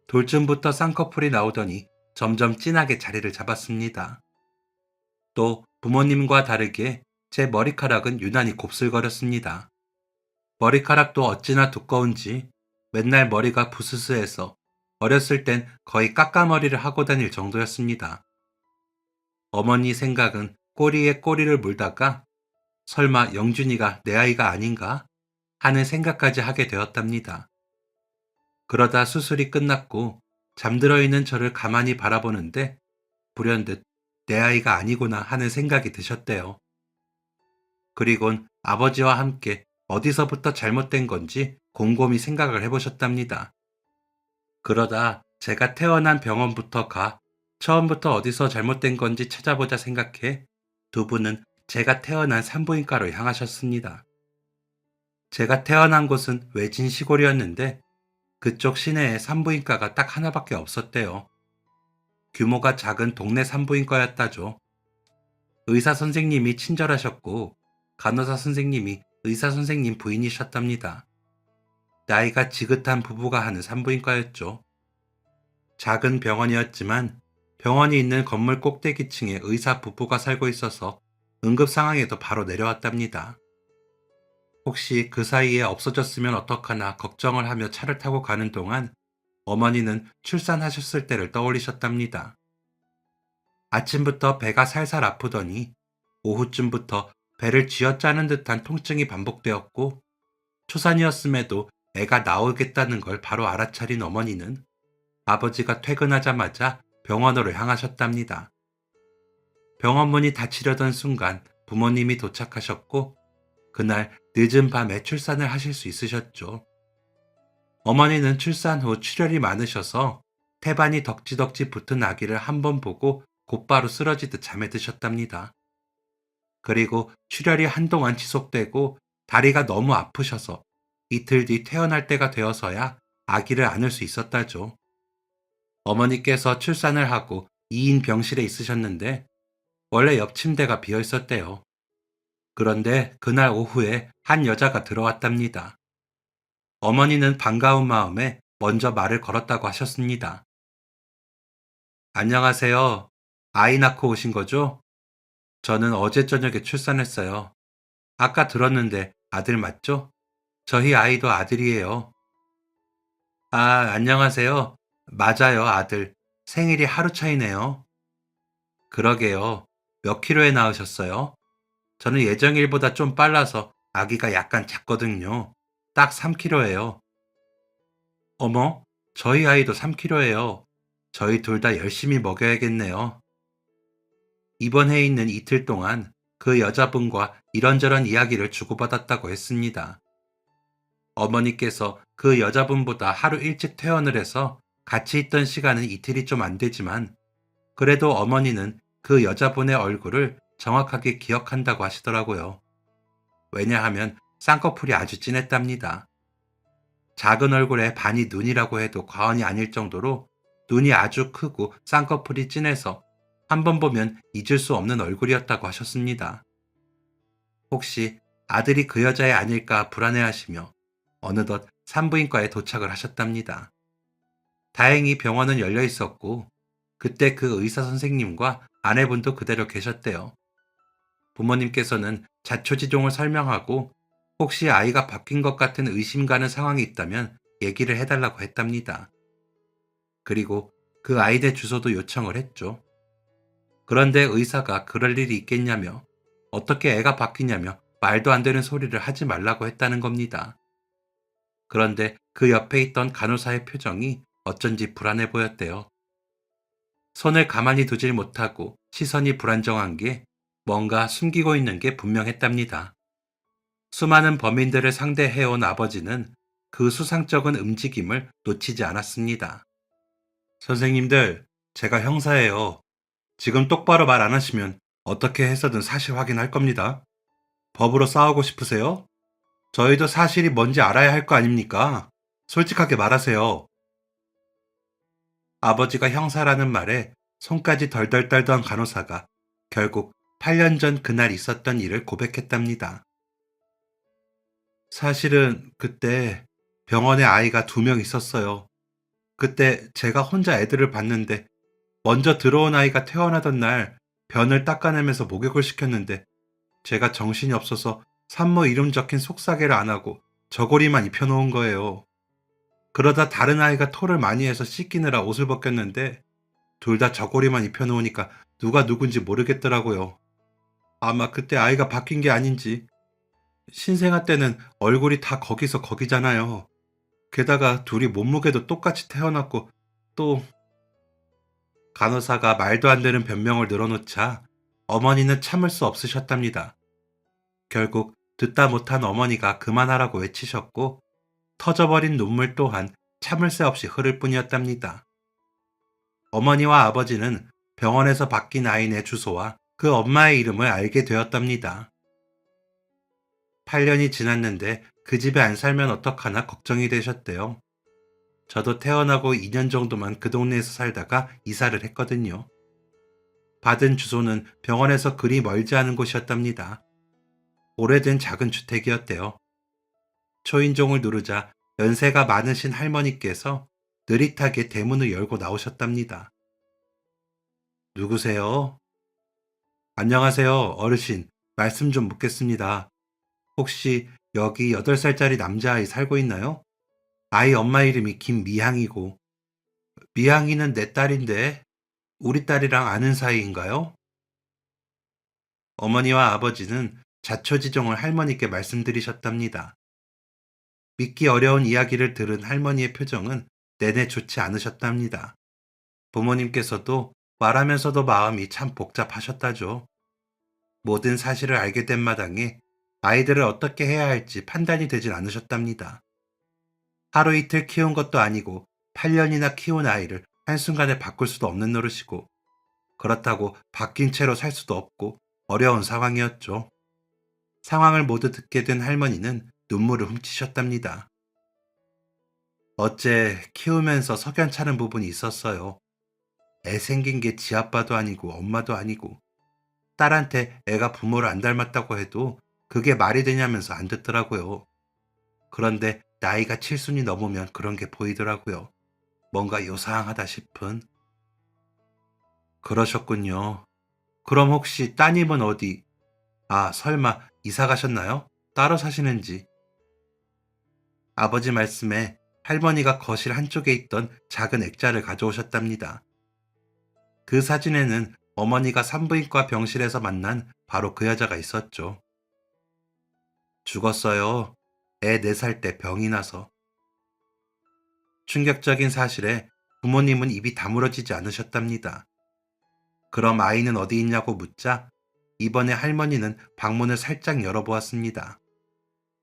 돌쯤부터 쌍꺼풀이 나오더니 점점 진하게 자리를 잡았습니다. 또 부모님과 다르게 제 머리카락은 유난히 곱슬거렸습니다. 머리카락도 어찌나 두꺼운지 맨날 머리가 부스스해서 어렸을 땐 거의 깎아머리를 하고 다닐 정도였습니다. 어머니 생각은 꼬리에 꼬리를 물다가 설마 영준이가 내 아이가 아닌가 하는 생각까지 하게 되었답니다. 그러다 수술이 끝났고 잠들어 있는 저를 가만히 바라보는데 불현듯 내 아이가 아니구나 하는 생각이 드셨대요. 그리곤 아버지와 함께 어디서부터 잘못된 건지 곰곰이 생각을 해보셨답니다. 그러다 제가 태어난 병원부터 처음부터 어디서 잘못된 건지 찾아보자 생각해 두 분은 제가 태어난 산부인과로 향하셨습니다. 제가 태어난 곳은 외진 시골이었는데 그쪽 시내에 산부인과가 딱 하나밖에 없었대요. 규모가 작은 동네 산부인과였다죠. 의사 선생님이 친절하셨고 간호사 선생님이 의사 선생님 부인이셨답니다. 나이가 지긋한 부부가 하는 산부인과였죠. 작은 병원이었지만 병원이 있는 건물 꼭대기층에 의사 부부가 살고 있어서 응급 상황에도 바로 내려왔답니다. 혹시 그 사이에 없어졌으면 어떡하나 걱정을 하며 차를 타고 가는 동안 어머니는 출산하셨을 때를 떠올리셨답니다. 아침부터 배가 살살 아프더니 오후쯤부터 배를 쥐어짜는 듯한 통증이 반복되었고 초산이었음에도 애가 나오겠다는 걸 바로 알아차린 어머니는 아버지가 퇴근하자마자 병원으로 향하셨답니다. 병원 문이 닫히려던 순간 부모님이 도착하셨고 그날 늦은 밤에 출산을 하실 수 있으셨죠. 어머니는 출산 후 출혈이 많으셔서 태반이 덕지덕지 붙은 아기를 한 번 보고 곧바로 쓰러지듯 잠에 드셨답니다. 그리고 출혈이 한동안 지속되고 다리가 너무 아프셔서 이틀 뒤 퇴원할 때가 되어서야 아기를 안을 수 있었다죠. 어머니께서 출산을 하고 2인 병실에 있으셨는데 원래 옆 침대가 비어 있었대요. 그런데 그날 오후에 한 여자가 들어왔답니다. 어머니는 반가운 마음에 먼저 말을 걸었다고 하셨습니다. 안녕하세요. 아이 낳고 오신 거죠? 저는 어제 저녁에 출산했어요. 아까 들었는데 아들 맞죠? 저희 아이도 아들이에요. 아, 안녕하세요. 맞아요, 아들. 생일이 하루 차이네요. 그러게요. 몇 킬로에 낳으셨어요? 저는 예정일보다 좀 빨라서 아기가 약간 작거든요. 딱 3킬로예요. 어머, 저희 아이도 3킬로예요. 저희 둘 다 열심히 먹여야겠네요. 입원해 있는 이틀 동안 그 여자분과 이런저런 이야기를 주고받았다고 했습니다. 어머니께서 그 여자분보다 하루 일찍 퇴원을 해서 같이 있던 시간은 이틀이 좀 안 되지만 그래도 어머니는 그 여자분의 얼굴을 정확하게 기억한다고 하시더라고요. 왜냐하면 쌍꺼풀이 아주 진했답니다. 작은 얼굴에 반이 눈이라고 해도 과언이 아닐 정도로 눈이 아주 크고 쌍꺼풀이 진해서 한 번 보면 잊을 수 없는 얼굴이었다고 하셨습니다. 혹시 아들이 그 여자애 아닐까 불안해하시며 어느덧 산부인과에 도착을 하셨답니다. 다행히 병원은 열려 있었고 그때 그 의사 선생님과 아내분도 그대로 계셨대요. 부모님께서는 자초지종을 설명하고 혹시 아이가 바뀐 것 같은 의심 가는 상황이 있다면 얘기를 해달라고 했답니다. 그리고 그 아이네 주소도 요청을 했죠. 그런데 의사가 그럴 일이 있겠냐며 어떻게 애가 바뀌냐며 말도 안 되는 소리를 하지 말라고 했다는 겁니다. 그런데 그 옆에 있던 간호사의 표정이 어쩐지 불안해 보였대요. 손을 가만히 두질 못하고 시선이 불안정한 게 뭔가 숨기고 있는 게 분명했답니다. 수많은 범인들을 상대해온 아버지는 그 수상쩍은 움직임을 놓치지 않았습니다. 선생님들, 제가 형사예요. 지금 똑바로 말 안 하시면 어떻게 해서든 사실 확인할 겁니다. 법으로 싸우고 싶으세요? 저희도 사실이 뭔지 알아야 할 거 아닙니까? 솔직하게 말하세요. 아버지가 형사라는 말에 손까지 덜덜 떨던 간호사가 결국 8년 전 그날 있었던 일을 고백했답니다. 사실은 그때 병원에 아이가 2명 있었어요. 그때 제가 혼자 애들을 봤는데 먼저 들어온 아이가 퇴원하던 날 변을 닦아내면서 목욕을 시켰는데 제가 정신이 없어서 산모 이름 적힌 속사개를 안 하고 저고리만 입혀놓은 거예요. 그러다 다른 아이가 토를 많이 해서 씻기느라 옷을 벗겼는데 둘 다 저고리만 입혀놓으니까 누가 누군지 모르겠더라고요. 아마 그때 아이가 바뀐 게 아닌지. 신생아 때는 얼굴이 다 거기서 거기잖아요. 게다가 둘이 몸무게도 똑같이 태어났고 또 간호사가 말도 안 되는 변명을 늘어놓자 어머니는 참을 수 없으셨답니다. 결국 듣다 못한 어머니가 그만하라고 외치셨고 터져버린 눈물 또한 참을 새 없이 흐를 뿐이었답니다. 어머니와 아버지는 병원에서 바뀐 아이네 주소와 그 엄마의 이름을 알게 되었답니다. 8년이 지났는데 그 집에 안 살면 어떡하나 걱정이 되셨대요. 저도 태어나고 2년 정도만 그 동네에서 살다가 이사를 했거든요. 받은 주소는 병원에서 그리 멀지 않은 곳이었답니다. 오래된 작은 주택이었대요. 초인종을 누르자 연세가 많으신 할머니께서 느릿하게 대문을 열고 나오셨답니다. 누구세요? 안녕하세요, 어르신. 말씀 좀 묻겠습니다. 혹시 여기 8살짜리 남자아이 살고 있나요? 아이 엄마 이름이 김미향이고, 미향이는 내 딸인데, 우리 딸이랑 아는 사이인가요? 어머니와 아버지는 자초지종을 할머니께 말씀드리셨답니다. 믿기 어려운 이야기를 들은 할머니의 표정은 내내 좋지 않으셨답니다. 부모님께서도 말하면서도 마음이 참 복잡하셨다죠. 모든 사실을 알게 된 마당에 아이들을 어떻게 해야 할지 판단이 되질 않으셨답니다. 하루 이틀 키운 것도 아니고 8년이나 키운 아이를 한순간에 바꿀 수도 없는 노릇이고 그렇다고 바뀐 채로 살 수도 없고 어려운 상황이었죠. 상황을 모두 듣게 된 할머니는 눈물을 훔치셨답니다. 어째 키우면서 석연찮은 부분이 있었어요. 애 생긴 게 지 아빠도 아니고 엄마도 아니고 딸한테 애가 부모를 안 닮았다고 해도 그게 말이 되냐면서 안 듣더라고요. 그런데 나이가 칠순이 넘으면 그런 게 보이더라고요. 뭔가 요상하다 싶은. 그러셨군요. 그럼 혹시 따님은 어디, 설마 이사 가셨나요? 따로 사시는지. 아버지 말씀에 할머니가 거실 한쪽에 있던 작은 액자를 가져오셨답니다. 그 사진에는 어머니가 산부인과 병실에서 만난 바로 그 여자가 있었죠. 죽었어요. 애 4살 때 병이 나서. 충격적인 사실에 부모님은 입이 다물어지지 않으셨답니다. 그럼 아이는 어디 있냐고 묻자 이번에 할머니는 방문을 살짝 열어보았습니다.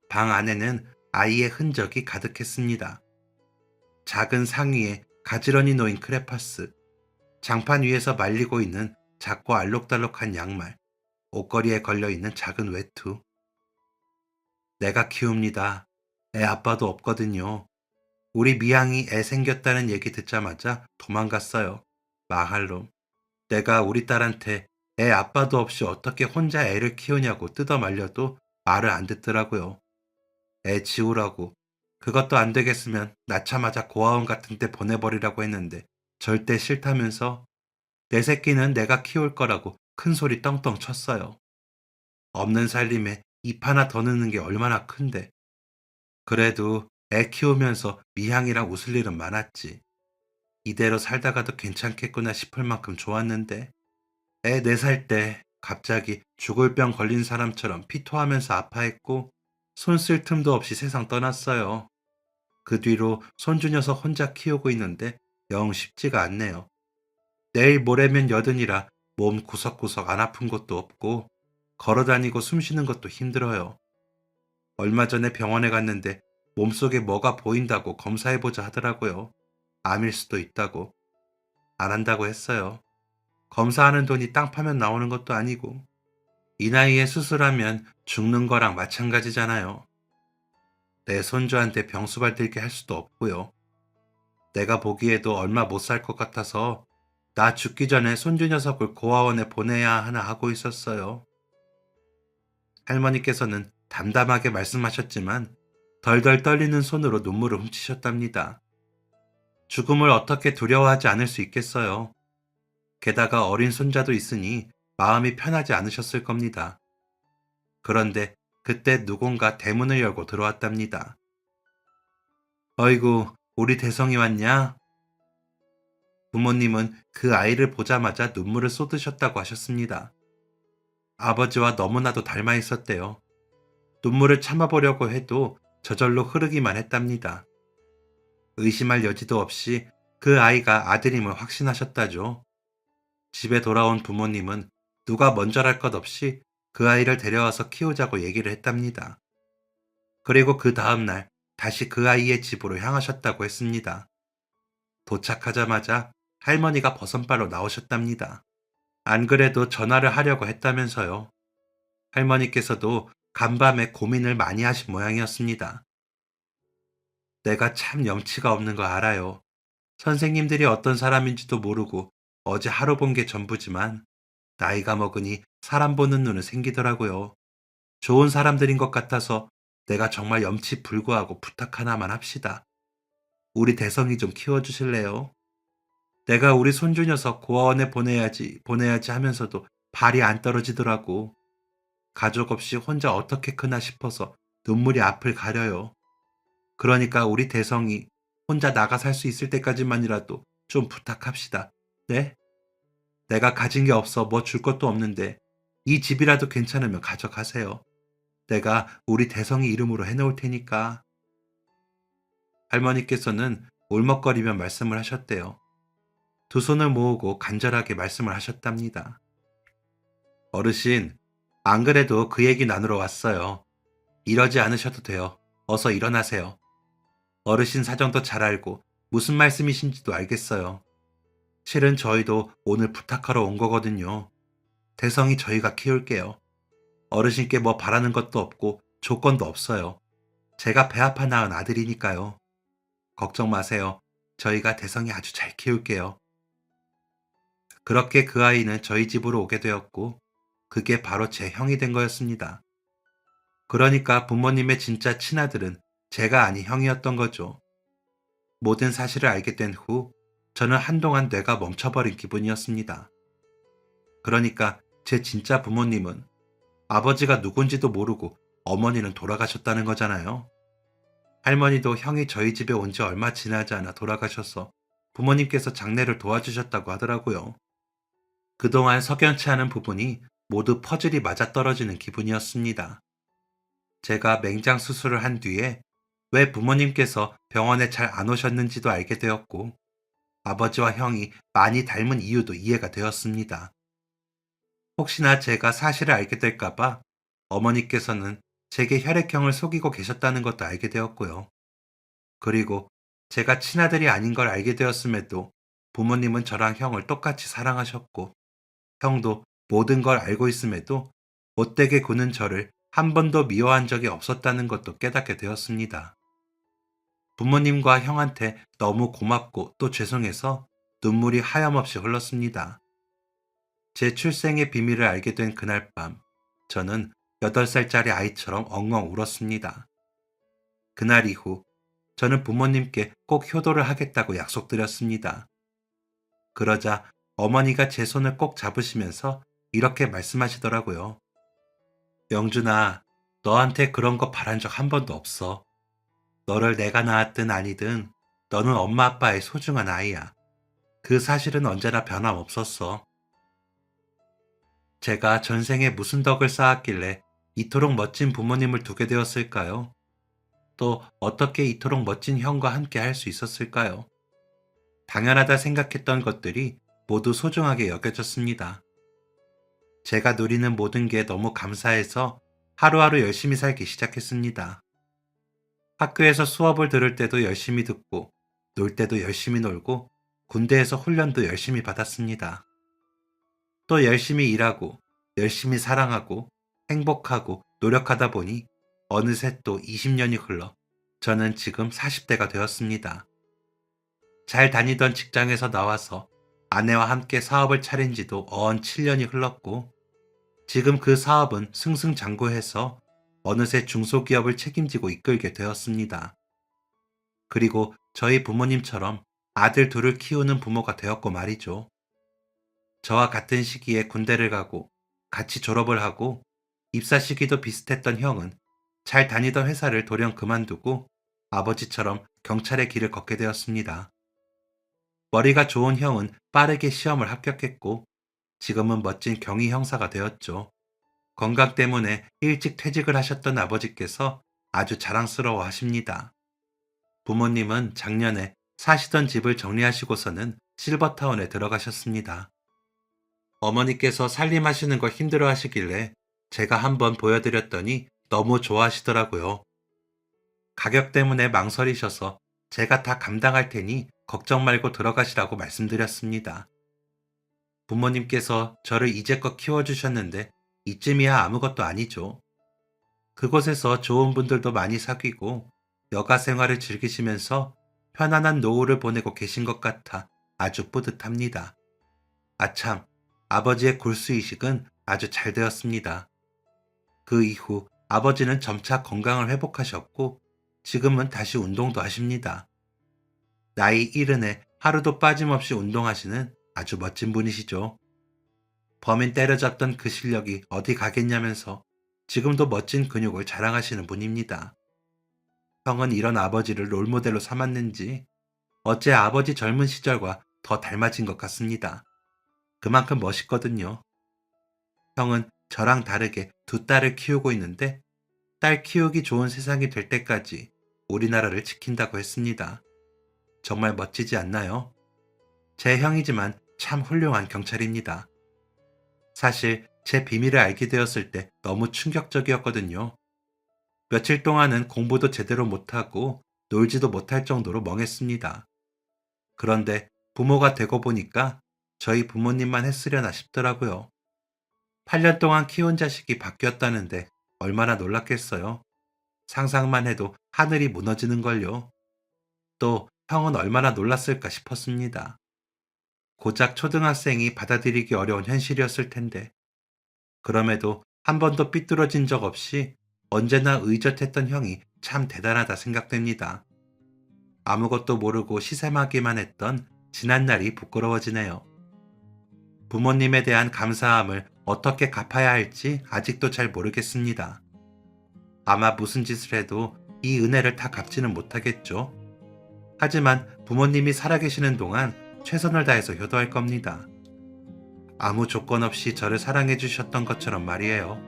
방 안에는 아이의 흔적이 가득했습니다. 작은 상위에 가지런히 놓인 크레파스, 장판 위에서 말리고 있는 작고 알록달록한 양말, 옷걸이에 걸려있는 작은 외투. 내가 키웁니다. 애 아빠도 없거든요. 우리 미양이 애 생겼다는 얘기 듣자마자 도망갔어요. 망할 놈. 내가 우리 딸한테 애 아빠도 없이 어떻게 혼자 애를 키우냐고 뜯어 말려도 말을 안 듣더라고요. 애 지우라고. 그것도 안 되겠으면 낳자마자 고아원 같은 데 보내버리라고 했는데 절대 싫다면서 내 새끼는 내가 키울 거라고 큰 소리 떵떵 쳤어요. 없는 살림에 입 하나 더 넣는 게 얼마나 큰데. 그래도 애 키우면서 미향이랑 웃을 일은 많았지. 이대로 살다가도 괜찮겠구나 싶을 만큼 좋았는데 애 4살 때 갑자기 죽을 병 걸린 사람처럼 피토하면서 아파했고 손 쓸 틈도 없이 세상 떠났어요. 그 뒤로 손주 녀석 혼자 키우고 있는데 영 쉽지가 않네요. 내일 모레면 80이라 몸 구석구석 안 아픈 곳도 없고 걸어 다니고 숨 쉬는 것도 힘들어요. 얼마 전에 병원에 갔는데 몸속에 뭐가 보인다고 검사해보자 하더라고요. 암일 수도 있다고. 안 한다고 했어요. 검사하는 돈이 땅 파면 나오는 것도 아니고 이 나이에 수술하면 죽는 거랑 마찬가지잖아요. 내 손주한테 병수발 들게 할 수도 없고요. 내가 보기에도 얼마 못 살 것 같아서 나 죽기 전에 손주 녀석을 고아원에 보내야 하나 하고 있었어요. 할머니께서는 담담하게 말씀하셨지만 덜덜 떨리는 손으로 눈물을 훔치셨답니다. 죽음을 어떻게 두려워하지 않을 수 있겠어요. 게다가 어린 손자도 있으니 마음이 편하지 않으셨을 겁니다. 그런데 그때 누군가 대문을 열고 들어왔답니다. 어이구, 우리 대성이 왔냐? 부모님은 그 아이를 보자마자 눈물을 쏟으셨다고 하셨습니다. 아버지와 너무나도 닮아 있었대요. 눈물을 참아보려고 해도 저절로 흐르기만 했답니다. 의심할 여지도 없이 그 아이가 아들임을 확신하셨다죠. 집에 돌아온 부모님은 누가 먼저랄 것 없이 그 아이를 데려와서 키우자고 얘기를 했답니다. 그리고 그 다음날 다시 그 아이의 집으로 향하셨다고 했습니다. 도착하자마자 할머니가 버선발로 나오셨답니다. 안 그래도 전화를 하려고 했다면서요. 할머니께서도 간밤에 고민을 많이 하신 모양이었습니다. 내가 참 염치가 없는 거 알아요. 선생님들이 어떤 사람인지도 모르고 어제 하루 본 게 전부지만 나이가 먹으니 사람 보는 눈은 생기더라고요. 좋은 사람들인 것 같아서 내가 정말 염치 불구하고 부탁 하나만 합시다. 우리 대성이 좀 키워주실래요? 내가 우리 손주 녀석 고아원에 보내야지 하면서도 발이 안 떨어지더라고. 가족 없이 혼자 어떻게 크나 싶어서 눈물이 앞을 가려요. 그러니까 우리 대성이 혼자 나가 살 수 있을 때까지만이라도 좀 부탁합시다. 네? 내가 가진 게 없어 뭐 줄 것도 없는데 이 집이라도 괜찮으면 가져가세요. 내가 우리 대성이 이름으로 해놓을 테니까. 할머니께서는 울먹거리며 말씀을 하셨대요. 두 손을 모으고 간절하게 말씀을 하셨답니다. 어르신, 안 그래도 그 얘기 나누러 왔어요. 이러지 않으셔도 돼요. 어서 일어나세요. 어르신 사정도 잘 알고 무슨 말씀이신지도 알겠어요. 실은 저희도 오늘 부탁하러 온 거거든요. 대성이 저희가 키울게요. 어르신께 뭐 바라는 것도 없고 조건도 없어요. 제가 배 아파 낳은 아들이니까요. 걱정 마세요. 저희가 대성이 아주 잘 키울게요. 그렇게 그 아이는 저희 집으로 오게 되었고 그게 바로 제 형이 된 거였습니다. 그러니까 부모님의 진짜 친아들은 제가 아닌 형이었던 거죠. 모든 사실을 알게 된 후 저는 한동안 뇌가 멈춰버린 기분이었습니다. 그러니까 제 진짜 부모님은 아버지가 누군지도 모르고 어머니는 돌아가셨다는 거잖아요. 할머니도 형이 저희 집에 온 지 얼마 지나지 않아 돌아가셔서 부모님께서 장례를 도와주셨다고 하더라고요. 그동안 석연치 않은 부분이 모두 퍼즐이 맞아떨어지는 기분이었습니다. 제가 맹장 수술을 한 뒤에 왜 부모님께서 병원에 잘 안 오셨는지도 알게 되었고, 아버지와 형이 많이 닮은 이유도 이해가 되었습니다. 혹시나 제가 사실을 알게 될까봐 어머니께서는 제게 혈액형을 속이고 계셨다는 것도 알게 되었고요. 그리고 제가 친아들이 아닌 걸 알게 되었음에도 부모님은 저랑 형을 똑같이 사랑하셨고, 형도 모든 걸 알고 있음에도 못되게 구는 저를 한 번도 미워한 적이 없었다는 것도 깨닫게 되었습니다. 부모님과 형한테 너무 고맙고 또 죄송해서 눈물이 하염없이 흘렀습니다. 제 출생의 비밀을 알게 된 그날 밤, 저는 8살짜리 아이처럼 엉엉 울었습니다. 그날 이후 저는 부모님께 꼭 효도를 하겠다고 약속드렸습니다. 그러자 어머니가 제 손을 꼭 잡으시면서 이렇게 말씀하시더라고요. 영준아, 너한테 그런 거 바란 적 한 번도 없어. 너를 내가 낳았든 아니든 너는 엄마 아빠의 소중한 아이야. 그 사실은 언제나 변함없었어. 제가 전생에 무슨 덕을 쌓았길래 이토록 멋진 부모님을 두게 되었을까요? 또 어떻게 이토록 멋진 형과 함께 할 수 있었을까요? 당연하다 생각했던 것들이 모두 소중하게 여겨졌습니다. 제가 누리는 모든 게 너무 감사해서 하루하루 열심히 살기 시작했습니다. 학교에서 수업을 들을 때도 열심히 듣고, 놀 때도 열심히 놀고, 군대에서 훈련도 열심히 받았습니다. 또 열심히 일하고, 열심히 사랑하고, 행복하고, 노력하다 보니 어느새 또 20년이 흘러 저는 지금 40대가 되었습니다. 잘 다니던 직장에서 나와서 아내와 함께 사업을 차린 지도 어언 7년이 흘렀고, 지금 그 사업은 승승장구해서 어느새 중소기업을 책임지고 이끌게 되었습니다. 그리고 저희 부모님처럼 아들 둘을 키우는 부모가 되었고 말이죠. 저와 같은 시기에 군대를 가고 같이 졸업을 하고 입사 시기도 비슷했던 형은 잘 다니던 회사를 돌연 그만두고 아버지처럼 경찰의 길을 걷게 되었습니다. 머리가 좋은 형은 빠르게 시험을 합격했고 지금은 멋진 경위 형사가 되었죠. 건강 때문에 일찍 퇴직을 하셨던 아버지께서 아주 자랑스러워 하십니다. 부모님은 작년에 사시던 집을 정리하시고서는 실버타운에 들어가셨습니다. 어머니께서 살림하시는 걸 힘들어 하시길래 제가 한번 보여드렸더니 너무 좋아하시더라고요. 가격 때문에 망설이셔서 제가 다 감당할 테니 걱정 말고 들어가시라고 말씀드렸습니다. 부모님께서 저를 이제껏 키워주셨는데 이쯤이야 아무것도 아니죠. 그곳에서 좋은 분들도 많이 사귀고 여가 생활을 즐기시면서 편안한 노후를 보내고 계신 것 같아 아주 뿌듯합니다. 아참, 아버지의 골수이식은 아주 잘 되었습니다. 그 이후 아버지는 점차 건강을 회복하셨고 지금은 다시 운동도 하십니다. 나이 70에 하루도 빠짐없이 운동하시는 아주 멋진 분이시죠. 범인 때려잡던 그 실력이 어디 가겠냐면서 지금도 멋진 근육을 자랑하시는 분입니다. 형은 이런 아버지를 롤모델로 삼았는지 어째 아버지 젊은 시절과 더 닮아진 것 같습니다. 그만큼 멋있거든요. 형은 저랑 다르게 두 딸을 키우고 있는데 딸 키우기 좋은 세상이 될 때까지 우리나라를 지킨다고 했습니다. 정말 멋지지 않나요? 제 형이지만 참 훌륭한 경찰입니다. 사실 제 비밀을 알게 되었을 때 너무 충격적이었거든요. 며칠 동안은 공부도 제대로 못하고 놀지도 못할 정도로 멍했습니다. 그런데 부모가 되고 보니까 저희 부모님만 했으려나 싶더라고요. 8년 동안 키운 자식이 바뀌었다는데 얼마나 놀랐겠어요. 상상만 해도 하늘이 무너지는걸요. 또 형은 얼마나 놀랐을까 싶었습니다. 고작 초등학생이 받아들이기 어려운 현실이었을 텐데. 그럼에도 한 번도 삐뚤어진 적 없이 언제나 의젓했던 형이 참 대단하다 생각됩니다. 아무것도 모르고 시샘하기만 했던 지난날이 부끄러워지네요. 부모님에 대한 감사함을 어떻게 갚아야 할지 아직도 잘 모르겠습니다. 아마 무슨 짓을 해도 이 은혜를 다 갚지는 못하겠죠. 하지만 부모님이 살아계시는 동안 최선을 다해서 효도할 겁니다. 아무 조건 없이 저를 사랑해 주셨던 것처럼 말이에요.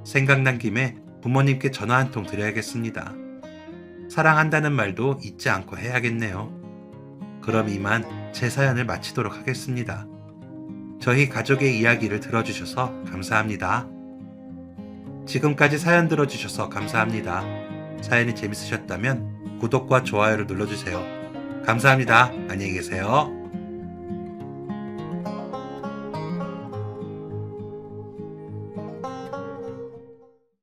생각난 김에 부모님께 전화 한 통 드려야겠습니다. 사랑한다는 말도 잊지 않고 해야겠네요. 그럼 이만 제 사연을 마치도록 하겠습니다. 저희 가족의 이야기를 들어주셔서 감사합니다. 지금까지 사연 들어주셔서 감사합니다. 사연이 재밌으셨다면 구독과 좋아요를 눌러주세요. 감사합니다. 안녕히 계세요.